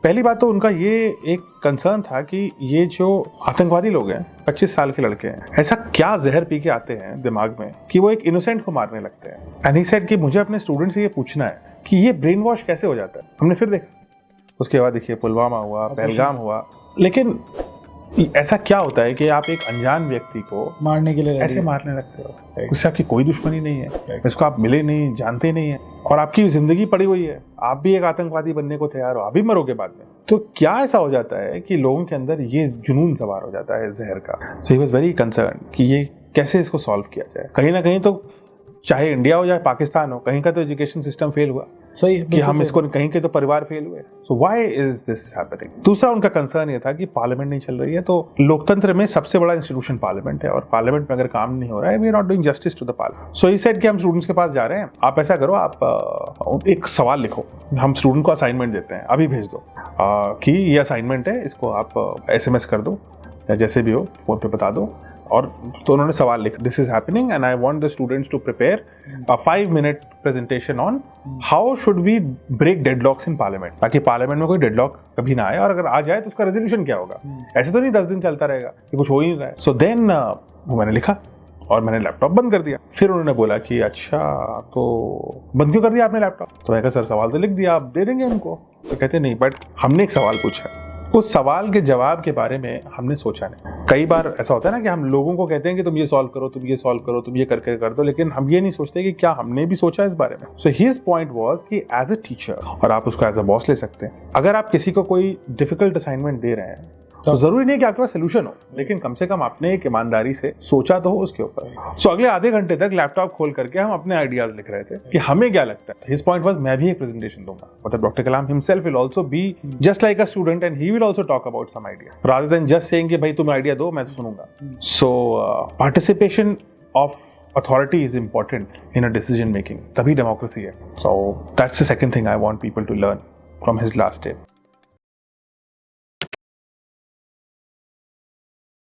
पहली बात तो उनका ये एक कंसर्न था कि ये जो आतंकवादी लोग हैं 25 साल के लड़के हैं, ऐसा क्या जहर पी के आते हैं दिमाग में कि वो एक इनोसेंट को मारने लगते हैं। एंड ही सेड कि मुझे अपने स्टूडेंट से ये पूछना है कि ये ब्रेन वॉश कैसे हो जाता है। हमने फिर देखा, उसके बाद देखिए पुलवामा हुआ, पहलगाम हुआ, लेकिन ऐसा क्या होता है कि आप एक अनजान व्यक्ति को मारने के लिए ऐसे मारने लगते हो। उससे आपकी कोई दुश्मनी नहीं है, इसको आप मिले नहीं, जानते नहीं है, और आपकी जिंदगी पड़ी हुई है। आप भी एक आतंकवादी बनने को तैयार हो, आप भी मरोगे बाद में। तो क्या ऐसा हो जाता है कि लोगों के अंदर ये जुनून सवार हो जाता है जहर का। सो ही वाज वेरी कंसर्न कि ये कैसे इसको सॉल्व किया जाए। कहीं ना कहीं तो चाहे इंडिया हो या पाकिस्तान हो, कहीं का तो एजुकेशन सिस्टम फेल हुआ। सही कि हम इसको, कहीं के तो परिवार फेल हुए। So why is this happening. दूसरा उनका कंसर्न ये था कि पार्लियामेंट नहीं चल रही है, तो लोकतंत्र में सबसे बड़ा इंस्टीट्यूशन पार्लियामेंट है, और पार्लियामेंट में अगर काम नहीं हो रहा है, we are not doing justice to the Parliament. So he said कि हम स्टूडेंट्स के पास जा रहे हैं, आप ऐसा करो, आप एक सवाल लिखो, हम स्टूडेंट को असाइनमेंट देते हैं, अभी भेज दो कि ये असाइनमेंट है, इसको आप SMS कर दो या जैसे भी हो फोन पे बता दो। और तो उन्होंने सवाल लिखा, this is happening and I want the students to prepare a 5-minute presentation on how should we break deadlocks in Parliament, ताकि पार्लियामेंट में कोई डेडलॉक कभी ना आए, और अगर आ जाए तो उसका रेजोल्यूशन क्या होगा। ऐसे तो नहीं 10 दिन चलता रहेगा कि कुछ हो ही नहीं रहा है। सो देन वो मैंने लिखा और मैंने लैपटॉप बंद कर दिया। फिर उन्होंने बोला कि अच्छा, तो बंद क्यों कर दिया आपने लैपटॉप। तो मैं कहा सर सवाल तो लिख दिया, आप दे देंगे उनको। तो कहते नहीं, बट हमने एक सवाल पूछा, उस सवाल के जवाब के बारे में हमने सोचा नहीं। कई बार ऐसा होता है ना कि हम लोगों को कहते हैं कि तुम ये सॉल्व करो, तुम ये सॉल्व करो, तुम ये करके कर दो, लेकिन हम ये नहीं सोचते कि क्या हमने भी सोचा इस बारे में। सो हिज पॉइंट वाज कि एज अ टीचर, और आप उसको एज अ बॉस ले सकते हैं, अगर आप किसी को कोई डिफिकल्ट असाइनमेंट दे रहे हैं तो जरूरी नहीं कि आपके पास सोल्यूशन हो, लेकिन कम से कम आपने एक ईमानदारी से सोचा तो हो उसके ऊपर। सो अगले आधे घंटे तक लैपटॉप खोल करके हम अपने आइडियाज लिख रहे थे कि हमें क्या लगता है। हिज पॉइंट वाज मैं भी एक प्रेजेंटेशन दूंगा, मतलब doctor Kalam himself will also be just like a student and he will also talk about some idea rather than just saying कि भाई तुम आइडिया दो मैं तो सुनूंगा। So participation of authority is important in a decision making, तभी democracy है। So that's the second thing I want people to learn from his last day.